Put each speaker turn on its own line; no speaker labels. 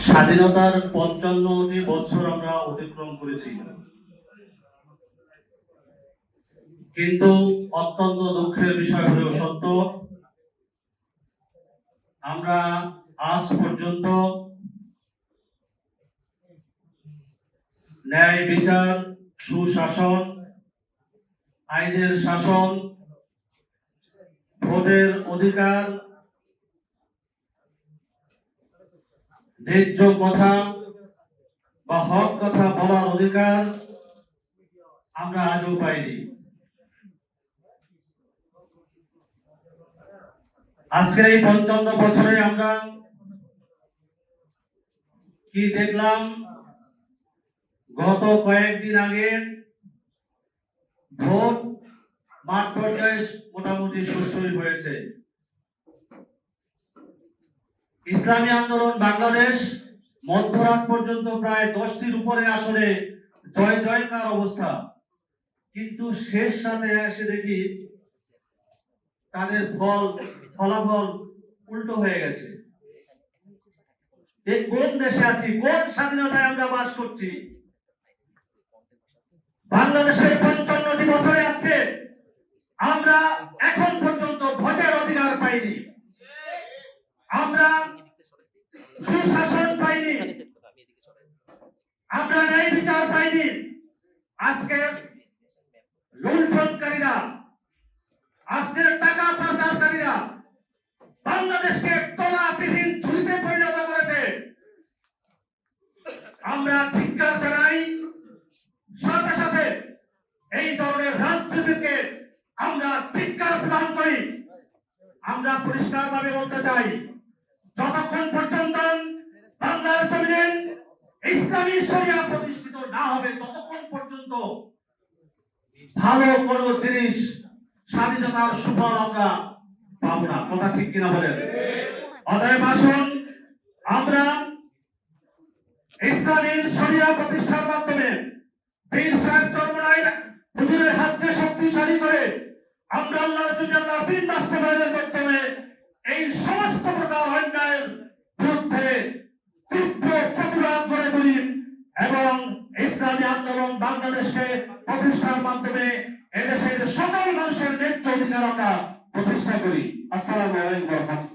স্বাধীনতার 55টি বছর আমরা অতিক্রম করেছি, কিন্তু অত্যন্ত দুঃখের বিষয় হলেও সত্য, আমরা আজ পর্যন্ত ন্যায় বিচার, সুশাসন, আইনের শাসন, ভোটের অধিকার, ন্যায্য কথা বা হক কথা বলার অধিকার আমরা আজও পাইনি। আজকের এই 55 বছরে আমরা কি দেখলাম? গত কয়েকদিন আগে ভোট মাঠ পর্যায়ে মোটামুটি সুষ্ঠুই হয়েছে। ইসলামী আন্দোলন বাংলাদেশ মধ্যরাত পর্যন্ত প্রায় 10টির উপরে আসলে জয় জয়কার অবস্থা, কিন্তু শেষ রাতে এসে দেখি তাদের ফলাফল উল্টো হয়ে গেছে। এই কোন দেশে আছি, কোন স্বাধীনতায় আমরা বাস করছি? বাংলাদেশের 55টি বছরে আজকে আমরা এখন পর্যন্ত ভোটের অধিকার পাইনি, আমরা সুশাসন পাইনি, আমরা ন্যায় বিচার পাইনি। আজকে লুণ্ঠনকারীরা, আজকের টাকা পাচারকারীরা বাংলাদেশকে তলাবিহীন ঝুড়িতে পরিণত করেছে। আমরা ধিক্কার জানাই, সাথে সাথে এই ধরনের রাজনীতিকে আমরা ধিক্কার প্রদান করি। আমরা পরিষ্কারভাবে বলতে চাই, যতক্ষণ পর্যন্ত বাংলার জমিনে ইসলামী শরিয়া প্রতিষ্ঠিত না হবে, ততক্ষণ পর্যন্ত ভালো কোন জিনিস, স্বাধীনতার সুফল আমরা পাবো না। কথা ঠিক কিনা বলেন? অতএব আসুন আমরা ইসলামী শরিয়া প্রতিষ্ঠার মাধ্যমে পীর সাহেব চরমনাই হুজুরের হাতকে শক্তিশালী করে আমরা আল্লাহর জন্য আল্লাহর দ্বীন বাস্তবায়নের মাধ্যমে এই সমস্ত প্রকার অন্যায়ের বিরুদ্ধে তীব্র প্রতিবাদ গড়ে তুলি এবং ইসলামী আন্দোলন বাংলাদেশকে প্রতিষ্ঠার মাধ্যমে এদেশের সকল মানুষের ন্যায্য অধিকার আমরা প্রতিষ্ঠা করি। আসসালামু আলাইকুম।